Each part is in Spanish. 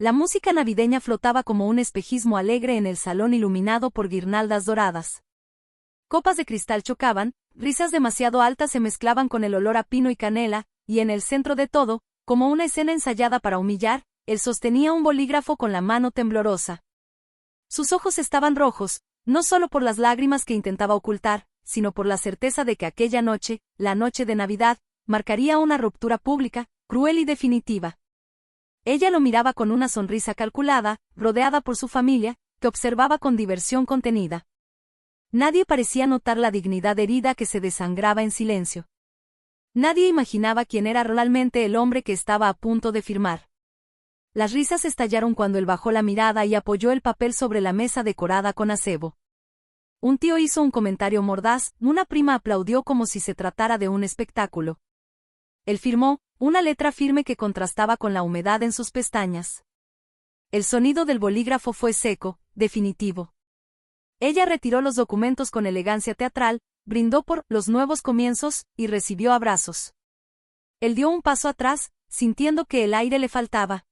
La música navideña flotaba como un espejismo alegre en el salón iluminado por guirnaldas doradas. Copas de cristal chocaban, risas demasiado altas se mezclaban con el olor a pino y canela, y en el centro de todo, como una escena ensayada para humillar, él sostenía un bolígrafo con la mano temblorosa. Sus ojos estaban rojos, no solo por las lágrimas que intentaba ocultar, sino por la certeza de que aquella noche, la noche de Navidad, marcaría una ruptura pública, cruel y definitiva. Ella lo miraba con una sonrisa calculada, rodeada por su familia, que observaba con diversión contenida. Nadie parecía notar la dignidad herida que se desangraba en silencio. Nadie imaginaba quién era realmente el hombre que estaba a punto de firmar. Las risas estallaron cuando él bajó la mirada y apoyó el papel sobre la mesa decorada con acebo. Un tío hizo un comentario mordaz, una prima aplaudió como si se tratara de un espectáculo. Él firmó, una letra firme que contrastaba con la humedad en sus pestañas. El sonido del bolígrafo fue seco, definitivo. Ella retiró los documentos con elegancia teatral, brindó por los nuevos comienzos y recibió abrazos. Él dio un paso atrás, sintiendo que el aire le faltaba.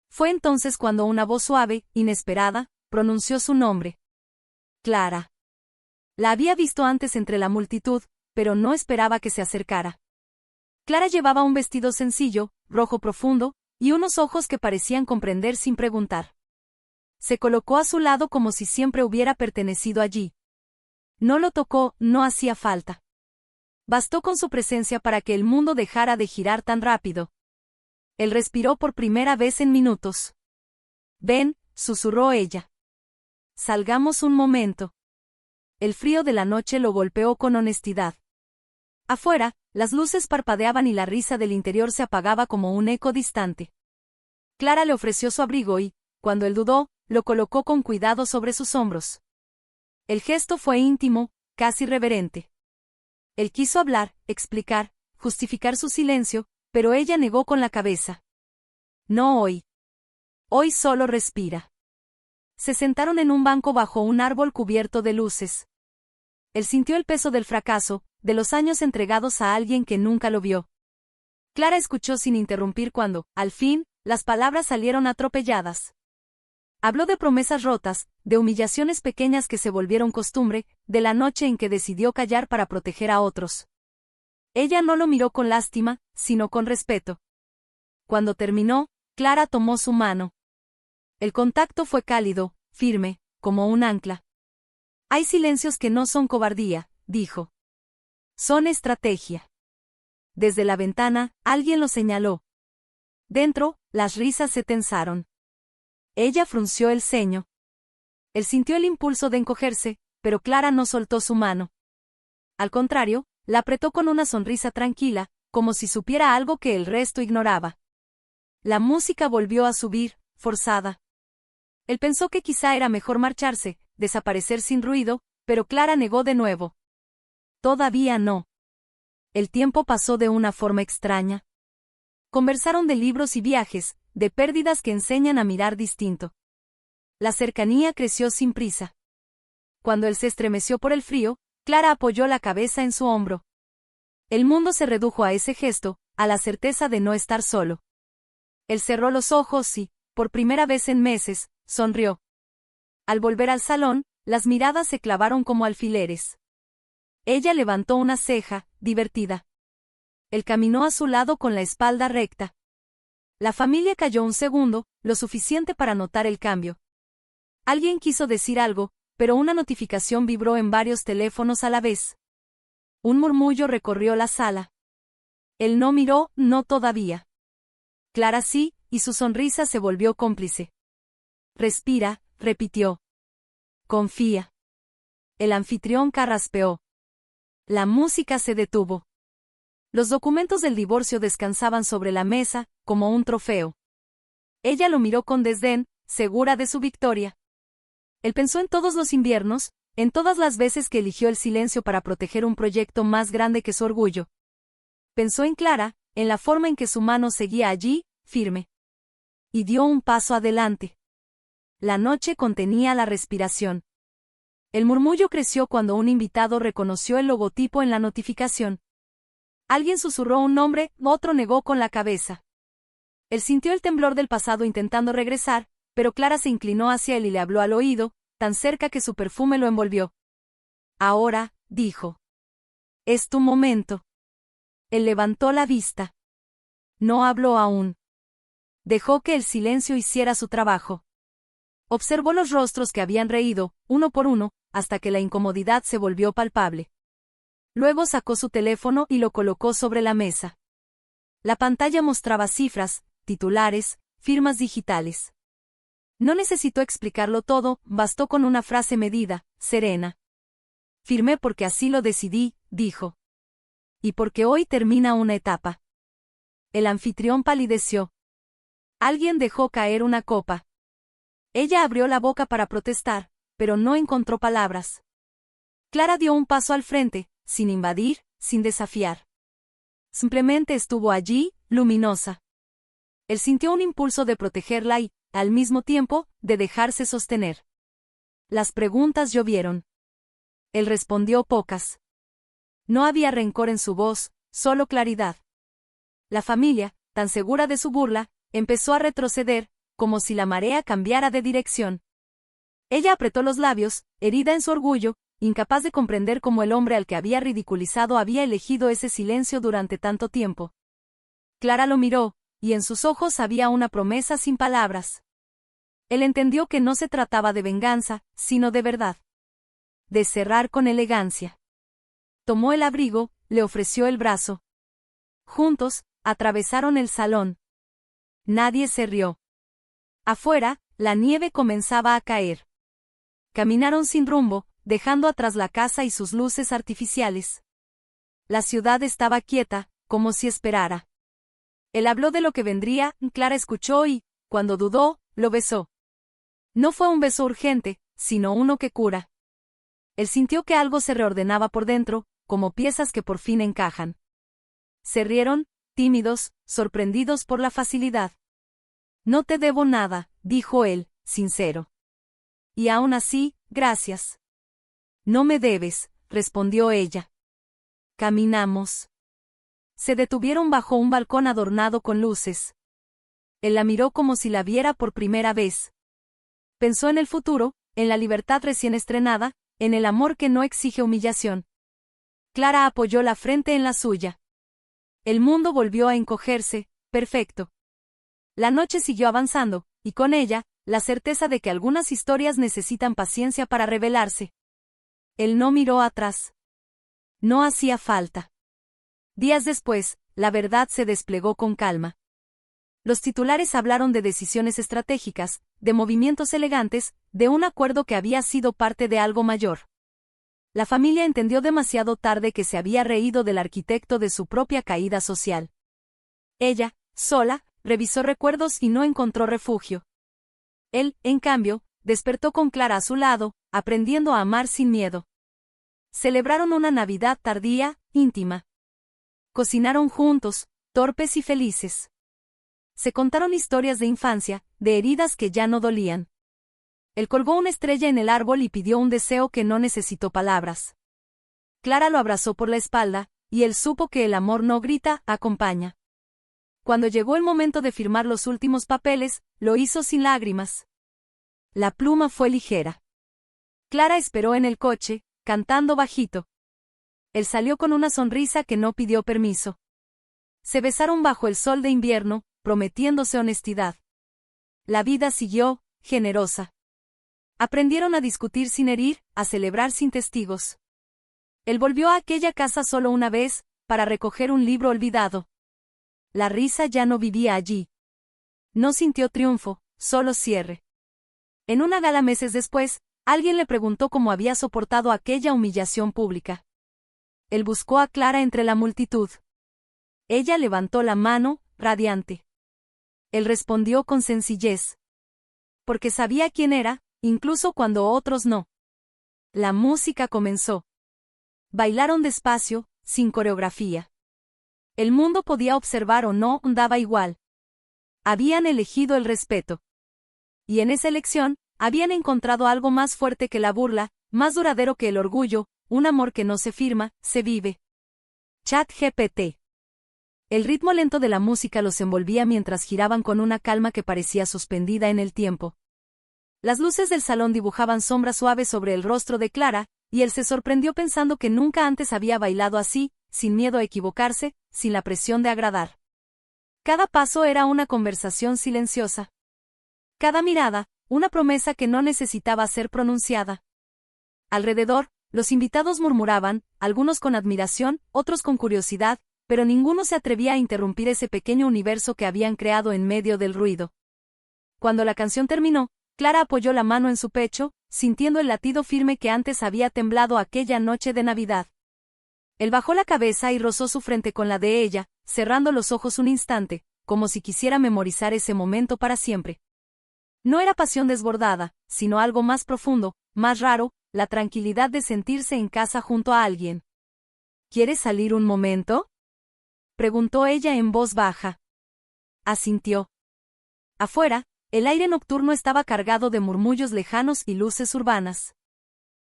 Fue entonces cuando una voz suave, inesperada, pronunció su nombre. Clara. La había visto antes entre la multitud, pero no esperaba que se acercara. Clara llevaba un vestido sencillo, rojo profundo, y unos ojos que parecían comprender sin preguntar. Se colocó a su lado como si siempre hubiera pertenecido allí. No lo tocó, no hacía falta. Bastó con su presencia para que el mundo dejara de girar tan rápido. Él respiró por primera vez en minutos. «Ven», susurró ella. «Salgamos un momento». El frío de la noche lo golpeó con honestidad. Afuera, las luces parpadeaban y la risa del interior se apagaba como un eco distante. Clara le ofreció su abrigo y, cuando él dudó, lo colocó con cuidado sobre sus hombros. El gesto fue íntimo, casi reverente. Él quiso hablar, explicar, justificar su silencio, pero ella negó con la cabeza. No hoy. Hoy solo respira. Se sentaron en un banco bajo un árbol cubierto de luces. Él sintió el peso del fracaso, de los años entregados a alguien que nunca lo vio. Clara escuchó sin interrumpir cuando, al fin, las palabras salieron atropelladas. Habló de promesas rotas, de humillaciones pequeñas que se volvieron costumbre, de la noche en que decidió callar para proteger a otros. Ella no lo miró con lástima, sino con respeto. Cuando terminó, Clara tomó su mano. El contacto fue cálido, firme, como un ancla. Hay silencios que no son cobardía, dijo. Son estrategia. Desde la ventana, alguien lo señaló. Dentro, las risas se tensaron. Ella frunció el ceño. Él sintió el impulso de encogerse, pero Clara no soltó su mano. Al contrario, la apretó con una sonrisa tranquila, como si supiera algo que el resto ignoraba. La música volvió a subir, forzada. Él pensó que quizá era mejor marcharse, desaparecer sin ruido, pero Clara negó de nuevo. Todavía no. El tiempo pasó de una forma extraña. Conversaron de libros y viajes, de pérdidas que enseñan a mirar distinto. La cercanía creció sin prisa. Cuando él se estremeció por el frío, Clara apoyó la cabeza en su hombro. El mundo se redujo a ese gesto, a la certeza de no estar solo. Él cerró los ojos y, por primera vez en meses, sonrió. Al volver al salón, las miradas se clavaron como alfileres. Ella levantó una ceja, divertida. Él caminó a su lado con la espalda recta. La familia calló un segundo, lo suficiente para notar el cambio. Alguien quiso decir algo, pero una notificación vibró en varios teléfonos a la vez. Un murmullo recorrió la sala. Él no miró, no todavía. Clara sí, y su sonrisa se volvió cómplice. Respira, repitió. Confía. El anfitrión carraspeó. La música se detuvo. Los documentos del divorcio descansaban sobre la mesa, como un trofeo. Ella lo miró con desdén, segura de su victoria. Él pensó en todos los inviernos, en todas las veces que eligió el silencio para proteger un proyecto más grande que su orgullo. Pensó en Clara, en la forma en que su mano seguía allí, firme. Y dio un paso adelante. La noche contenía la respiración. El murmullo creció cuando un invitado reconoció el logotipo en la notificación. Alguien susurró un nombre, otro negó con la cabeza. Él sintió el temblor del pasado intentando regresar, pero Clara se inclinó hacia él y le habló al oído, tan cerca que su perfume lo envolvió. Ahora, dijo. Es tu momento. Él levantó la vista. No habló aún. Dejó que el silencio hiciera su trabajo. Observó los rostros que habían reído, uno por uno, hasta que la incomodidad se volvió palpable. Luego sacó su teléfono y lo colocó sobre la mesa. La pantalla mostraba cifras, titulares, firmas digitales. No necesitó explicarlo todo, bastó con una frase medida, serena. Firmé porque así lo decidí, dijo. Y porque hoy termina una etapa. El anfitrión palideció. Alguien dejó caer una copa. Ella abrió la boca para protestar, pero no encontró palabras. Clara dio un paso al frente, sin invadir, sin desafiar. Simplemente estuvo allí, luminosa. Él sintió un impulso de protegerla y, al mismo tiempo, de dejarse sostener. Las preguntas llovieron. Él respondió pocas. No había rencor en su voz, solo claridad. La familia, tan segura de su burla, empezó a retroceder, como si la marea cambiara de dirección. Ella apretó los labios, herida en su orgullo, incapaz de comprender cómo el hombre al que había ridiculizado había elegido ese silencio durante tanto tiempo. Clara lo miró, y en sus ojos había una promesa sin palabras. Él entendió que no se trataba de venganza, sino de verdad. De cerrar con elegancia. Tomó el abrigo, le ofreció el brazo. Juntos, atravesaron el salón. Nadie se rió. Afuera, la nieve comenzaba a caer. Caminaron sin rumbo, dejando atrás la casa y sus luces artificiales. La ciudad estaba quieta, como si esperara. Él habló de lo que vendría, Clara escuchó y, cuando dudó, lo besó. No fue un beso urgente, sino uno que cura. Él sintió que algo se reordenaba por dentro, como piezas que por fin encajan. Se rieron, tímidos, sorprendidos por la facilidad. No te debo nada, dijo él, sincero. Y aún así, gracias. No me debes, respondió ella. Caminamos. Se detuvieron bajo un balcón adornado con luces. Él la miró como si la viera por primera vez. Pensó en el futuro, en la libertad recién estrenada, en el amor que no exige humillación. Clara apoyó la frente en la suya. El mundo volvió a encogerse, perfecto. La noche siguió avanzando, y con ella, la certeza de que algunas historias necesitan paciencia para revelarse. Él no miró atrás. No hacía falta. Días después, la verdad se desplegó con calma. Los titulares hablaron de decisiones estratégicas, de movimientos elegantes, de un acuerdo que había sido parte de algo mayor. La familia entendió demasiado tarde que se había reído del arquitecto de su propia caída social. Ella, sola, revisó recuerdos y no encontró refugio. Él, en cambio, despertó con Clara a su lado, aprendiendo a amar sin miedo. Celebraron una Navidad tardía, íntima. Cocinaron juntos, torpes y felices. Se contaron historias de infancia, de heridas que ya no dolían. Él colgó una estrella en el árbol y pidió un deseo que no necesitó palabras. Clara lo abrazó por la espalda, y él supo que el amor no grita, acompaña. Cuando llegó el momento de firmar los últimos papeles, lo hizo sin lágrimas. La pluma fue ligera. Clara esperó en el coche, cantando bajito. Él salió con una sonrisa que no pidió permiso. Se besaron bajo el sol de invierno, prometiéndose honestidad. La vida siguió, generosa. Aprendieron a discutir sin herir, a celebrar sin testigos. Él volvió a aquella casa solo una vez, para recoger un libro olvidado. La risa ya no vivía allí. No sintió triunfo, solo cierre. En una gala meses después, alguien le preguntó cómo había soportado aquella humillación pública. Él buscó a Clara entre la multitud. Ella levantó la mano, radiante. Él respondió con sencillez. Porque sabía quién era, incluso cuando otros no. La música comenzó. Bailaron despacio, sin coreografía. El mundo podía observar o no, daba igual. Habían elegido el respeto. Y en esa elección, habían encontrado algo más fuerte que la burla, más duradero que el orgullo, un amor que no se firma, se vive. ChatGPT El ritmo lento de la música los envolvía mientras giraban con una calma que parecía suspendida en el tiempo. Las luces del salón dibujaban sombras suaves sobre el rostro de Clara, y él se sorprendió pensando que nunca antes había bailado así, sin miedo a equivocarse, sin la presión de agradar. Cada paso era una conversación silenciosa. Cada mirada, una promesa que no necesitaba ser pronunciada. Alrededor, los invitados murmuraban, algunos con admiración, otros con curiosidad, pero ninguno se atrevía a interrumpir ese pequeño universo que habían creado en medio del ruido. Cuando la canción terminó, Clara apoyó la mano en su pecho, sintiendo el latido firme que antes había temblado aquella noche de Navidad. Él bajó la cabeza y rozó su frente con la de ella, cerrando los ojos un instante, como si quisiera memorizar ese momento para siempre. No era pasión desbordada, sino algo más profundo, más raro, la tranquilidad de sentirse en casa junto a alguien. ¿Quieres salir un momento?, preguntó ella en voz baja. Asintió. Afuera, el aire nocturno estaba cargado de murmullos lejanos y luces urbanas.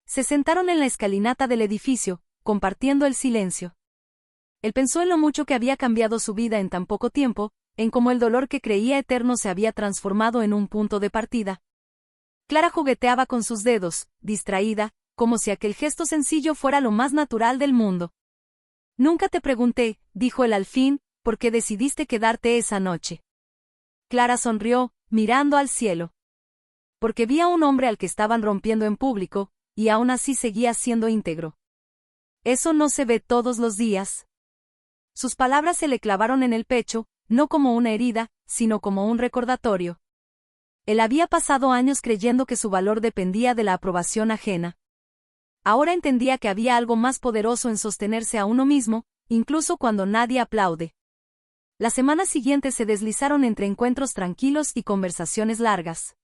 Se sentaron en la escalinata del edificio, compartiendo el silencio. Él pensó en lo mucho que había cambiado su vida en tan poco tiempo, en cómo el dolor que creía eterno se había transformado en un punto de partida. Clara jugueteaba con sus dedos, distraída, como si aquel gesto sencillo fuera lo más natural del mundo. Nunca te pregunté, dijo él al fin, por qué decidiste quedarte esa noche. Clara sonrió, mirando al cielo. Porque vi a un hombre al que estaban rompiendo en público, y aún así seguía siendo íntegro. Eso no se ve todos los días. Sus palabras se le clavaron en el pecho, no como una herida, sino como un recordatorio. Él había pasado años creyendo que su valor dependía de la aprobación ajena. Ahora entendía que había algo más poderoso en sostenerse a uno mismo, incluso cuando nadie aplaude. Las semanas siguientes se deslizaron entre encuentros tranquilos y conversaciones largas.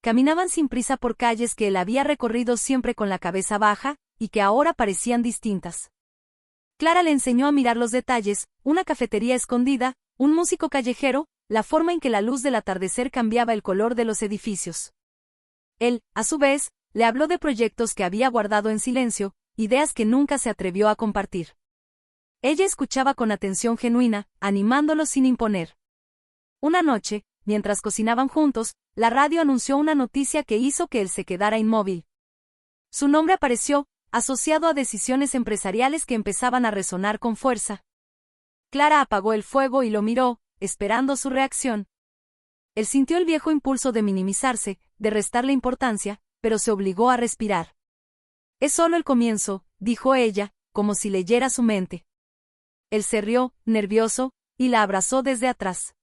Caminaban sin prisa por calles que él había recorrido siempre con la cabeza baja, y que ahora parecían distintas. Clara le enseñó a mirar los detalles, una cafetería escondida, un músico callejero, la forma en que la luz del atardecer cambiaba el color de los edificios. Él, a su vez, le habló de proyectos que había guardado en silencio, ideas que nunca se atrevió a compartir. Ella escuchaba con atención genuina, animándolo sin imponer. Una noche, mientras cocinaban juntos, la radio anunció una noticia que hizo que él se quedara inmóvil. Su nombre apareció, asociado a decisiones empresariales que empezaban a resonar con fuerza. Clara apagó el fuego y lo miró, esperando su reacción. Él sintió el viejo impulso de minimizarse, de restarle importancia, pero se obligó a respirar. Es solo el comienzo, dijo ella, como si leyera su mente. Él se rió, nervioso, y la abrazó desde atrás.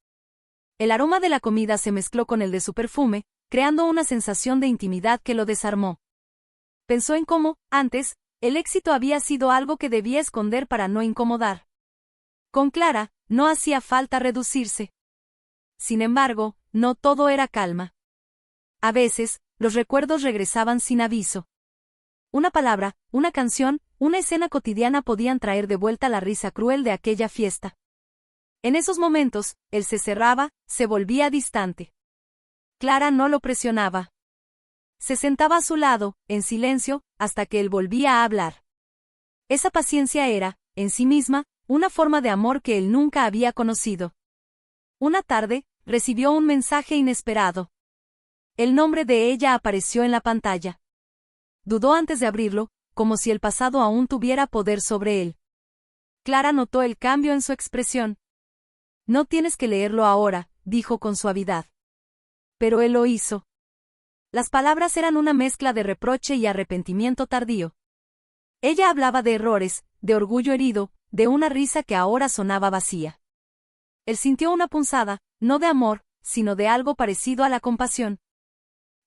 El aroma de la comida se mezcló con el de su perfume, creando una sensación de intimidad que lo desarmó. Pensó en cómo, antes, el éxito había sido algo que debía esconder para no incomodar. Con Clara, no hacía falta reducirse. Sin embargo, no todo era calma. A veces, los recuerdos regresaban sin aviso. Una palabra, una canción, una escena cotidiana podían traer de vuelta la risa cruel de aquella fiesta. En esos momentos, él se cerraba, se volvía distante. Clara no lo presionaba. Se sentaba a su lado, en silencio, hasta que él volvía a hablar. Esa paciencia era, en sí misma, una forma de amor que él nunca había conocido. Una tarde, recibió un mensaje inesperado. El nombre de ella apareció en la pantalla. Dudó antes de abrirlo, como si el pasado aún tuviera poder sobre él. Clara notó el cambio en su expresión. No tienes que leerlo ahora, dijo con suavidad. Pero él lo hizo. Las palabras eran una mezcla de reproche y arrepentimiento tardío. Ella hablaba de errores, de orgullo herido, de una risa que ahora sonaba vacía. Él sintió una punzada, no de amor, sino de algo parecido a la compasión.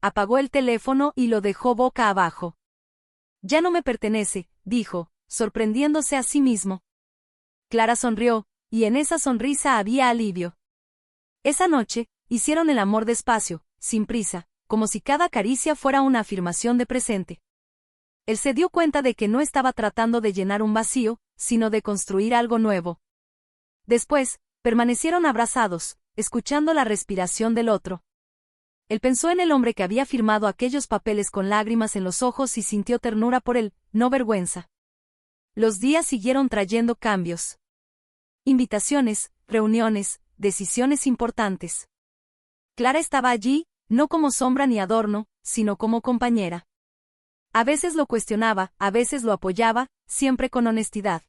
Apagó el teléfono y lo dejó boca abajo. Ya no me pertenece, dijo, sorprendiéndose a sí mismo. Clara sonrió, y en esa sonrisa había alivio. Esa noche, hicieron el amor despacio, sin prisa, como si cada caricia fuera una afirmación de presente. Él se dio cuenta de que no estaba tratando de llenar un vacío, sino de construir algo nuevo. Después, permanecieron abrazados, escuchando la respiración del otro. Él pensó en el hombre que había firmado aquellos papeles con lágrimas en los ojos y sintió ternura por él, no vergüenza. Los días siguieron trayendo cambios. Invitaciones, reuniones, decisiones importantes. Clara estaba allí, no como sombra ni adorno, sino como compañera. A veces lo cuestionaba, a veces lo apoyaba, siempre con honestidad.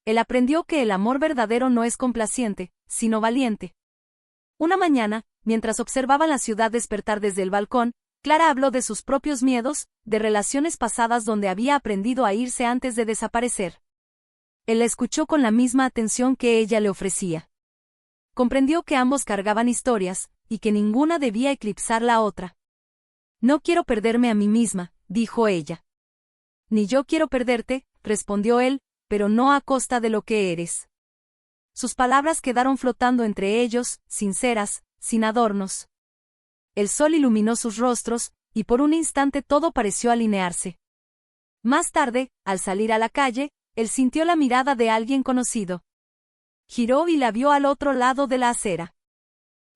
Él aprendió que el amor verdadero no es complaciente, sino valiente. Una mañana, mientras observaba la ciudad despertar desde el balcón, Clara habló de sus propios miedos, de relaciones pasadas donde había aprendido a irse antes de desaparecer. Él la escuchó con la misma atención que ella le ofrecía. Comprendió que ambos cargaban historias, y que ninguna debía eclipsar la otra. No quiero perderme a mí misma, dijo ella. Ni yo quiero perderte, respondió él, pero no a costa de lo que eres. Sus palabras quedaron flotando entre ellos, sinceras, sin adornos. El sol iluminó sus rostros, y por un instante todo pareció alinearse. Más tarde, al salir a la calle, él sintió la mirada de alguien conocido. Giró y la vio al otro lado de la acera.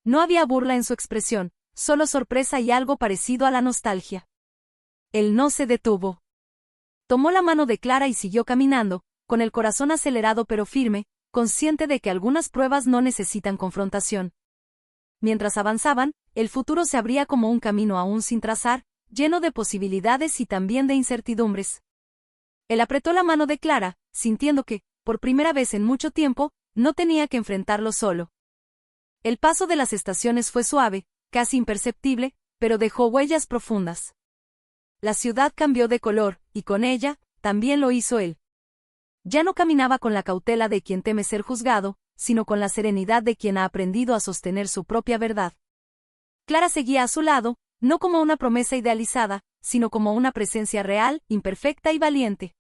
No había burla en su expresión, solo sorpresa y algo parecido a la nostalgia. Él no se detuvo. Tomó la mano de Clara y siguió caminando, con el corazón acelerado pero firme, consciente de que algunas pruebas no necesitan confrontación. Mientras avanzaban, el futuro se abría como un camino aún sin trazar, lleno de posibilidades y también de incertidumbres. Él apretó la mano de Clara, sintiendo que, por primera vez en mucho tiempo, no tenía que enfrentarlo solo. El paso de las estaciones fue suave, casi imperceptible, pero dejó huellas profundas. La ciudad cambió de color, y con ella, también lo hizo él. Ya no caminaba con la cautela de quien teme ser juzgado, sino con la serenidad de quien ha aprendido a sostener su propia verdad. Clara seguía a su lado, no como una promesa idealizada, sino como una presencia real, imperfecta y valiente.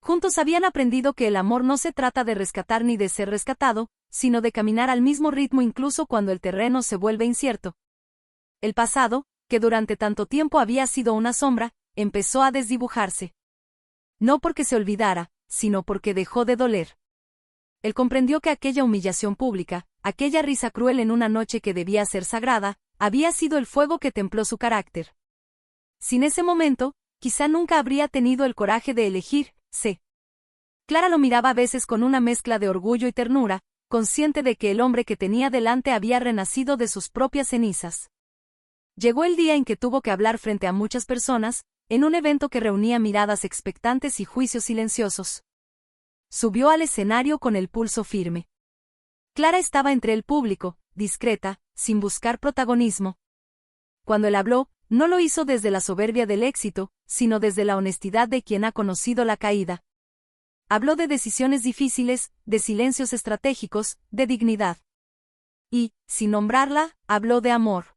Juntos habían aprendido que el amor no se trata de rescatar ni de ser rescatado, sino de caminar al mismo ritmo incluso cuando el terreno se vuelve incierto. El pasado, que durante tanto tiempo había sido una sombra, empezó a desdibujarse. No porque se olvidara, sino porque dejó de doler. Él comprendió que aquella humillación pública, aquella risa cruel en una noche que debía ser sagrada, había sido el fuego que templó su carácter. Sin ese momento, quizá nunca habría tenido el coraje de elegir. Clara lo miraba a veces con una mezcla de orgullo y ternura, consciente de que el hombre que tenía delante había renacido de sus propias cenizas. Llegó el día en que tuvo que hablar frente a muchas personas, en un evento que reunía miradas expectantes y juicios silenciosos. Subió al escenario con el pulso firme. Clara estaba entre el público, discreta, sin buscar protagonismo. Cuando él habló, no lo hizo desde la soberbia del éxito, sino desde la honestidad de quien ha conocido la caída. Habló de decisiones difíciles, de silencios estratégicos, de dignidad. Y, sin nombrarla, habló de amor.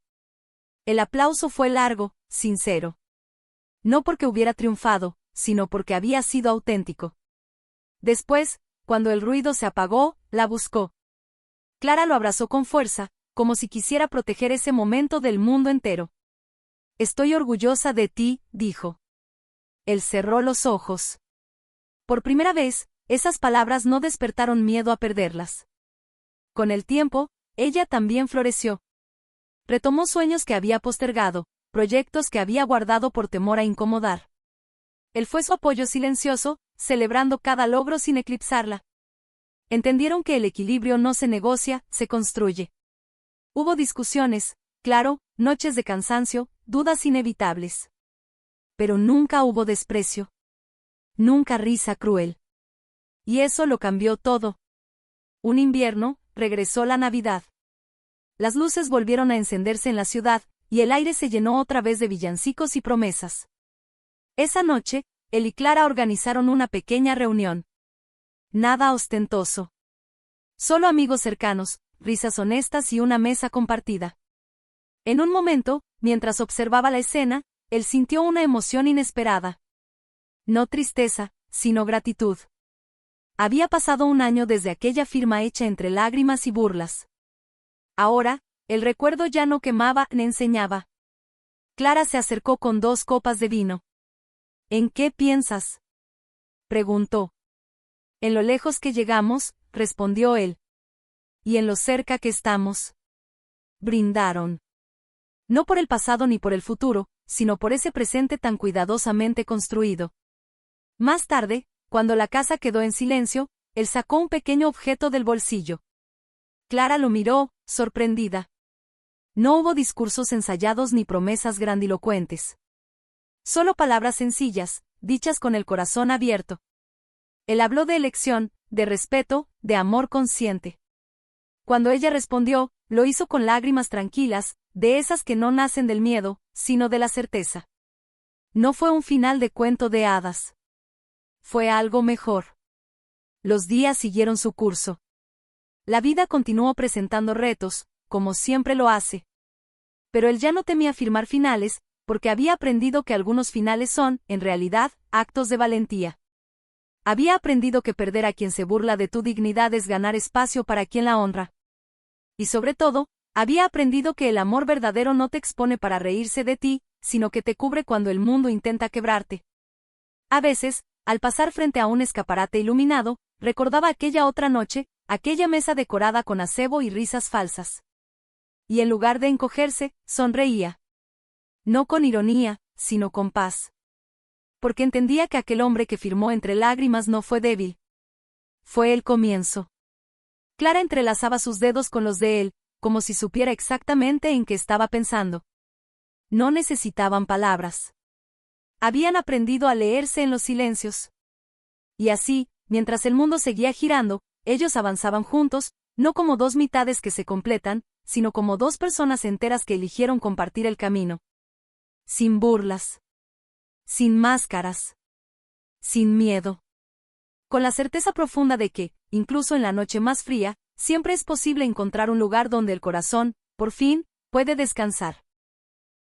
El aplauso fue largo, sincero. No porque hubiera triunfado, sino porque había sido auténtico. Después, cuando el ruido se apagó, la buscó. Clara lo abrazó con fuerza, como si quisiera proteger ese momento del mundo entero. Estoy orgullosa de ti, dijo. Él cerró los ojos. Por primera vez, esas palabras no despertaron miedo a perderlas. Con el tiempo, ella también floreció. Retomó sueños que había postergado, proyectos que había guardado por temor a incomodar. Él fue su apoyo silencioso, celebrando cada logro sin eclipsarla. Entendieron que el equilibrio no se negocia, se construye. Hubo discusiones, claro, noches de cansancio, dudas inevitables. Pero nunca hubo desprecio. Nunca risa cruel. Y eso lo cambió todo. Un invierno, regresó la Navidad. Las luces volvieron a encenderse en la ciudad, y el aire se llenó otra vez de villancicos y promesas. Esa noche, él y Clara organizaron una pequeña reunión. Nada ostentoso. Solo amigos cercanos, risas honestas y una mesa compartida. En un momento, mientras observaba la escena, él sintió una emoción inesperada. No tristeza, sino gratitud. Había pasado un año desde aquella firma hecha entre lágrimas y burlas. Ahora, el recuerdo ya no quemaba ni enseñaba. Clara se acercó con 2 copas de vino. ¿En qué piensas?, preguntó. En lo lejos que llegamos, respondió él. Y en lo cerca que estamos. Brindaron. No por el pasado ni por el futuro, sino por ese presente tan cuidadosamente construido. Más tarde, cuando la casa quedó en silencio, él sacó un pequeño objeto del bolsillo. Clara lo miró, sorprendida. No hubo discursos ensayados ni promesas grandilocuentes. Solo palabras sencillas, dichas con el corazón abierto. Él habló de elección, de respeto, de amor consciente. Cuando ella respondió, lo hizo con lágrimas tranquilas, de esas que no nacen del miedo, sino de la certeza. No fue un final de cuento de hadas. Fue algo mejor. Los días siguieron su curso. La vida continuó presentando retos, como siempre lo hace. Pero él ya no temía firmar finales, porque había aprendido que algunos finales son, en realidad, actos de valentía. Había aprendido que perder a quien se burla de tu dignidad es ganar espacio para quien la honra. Y sobre todo, había aprendido que el amor verdadero no te expone para reírse de ti, sino que te cubre cuando el mundo intenta quebrarte. A veces, al pasar frente a un escaparate iluminado, recordaba aquella otra noche, aquella mesa decorada con acebo y risas falsas. Y en lugar de encogerse, sonreía. No con ironía, sino con paz. Porque entendía que aquel hombre que firmó entre lágrimas no fue débil. Fue el comienzo. Clara entrelazaba sus dedos con los de él, como si supiera exactamente en qué estaba pensando. No necesitaban palabras. Habían aprendido a leerse en los silencios. Y así, mientras el mundo seguía girando, ellos avanzaban juntos, no como dos mitades que se completan, sino como dos personas enteras que eligieron compartir el camino. Sin burlas. Sin máscaras. Sin miedo. Con la certeza profunda de que, incluso en la noche más fría, siempre es posible encontrar un lugar donde el corazón, por fin, puede descansar.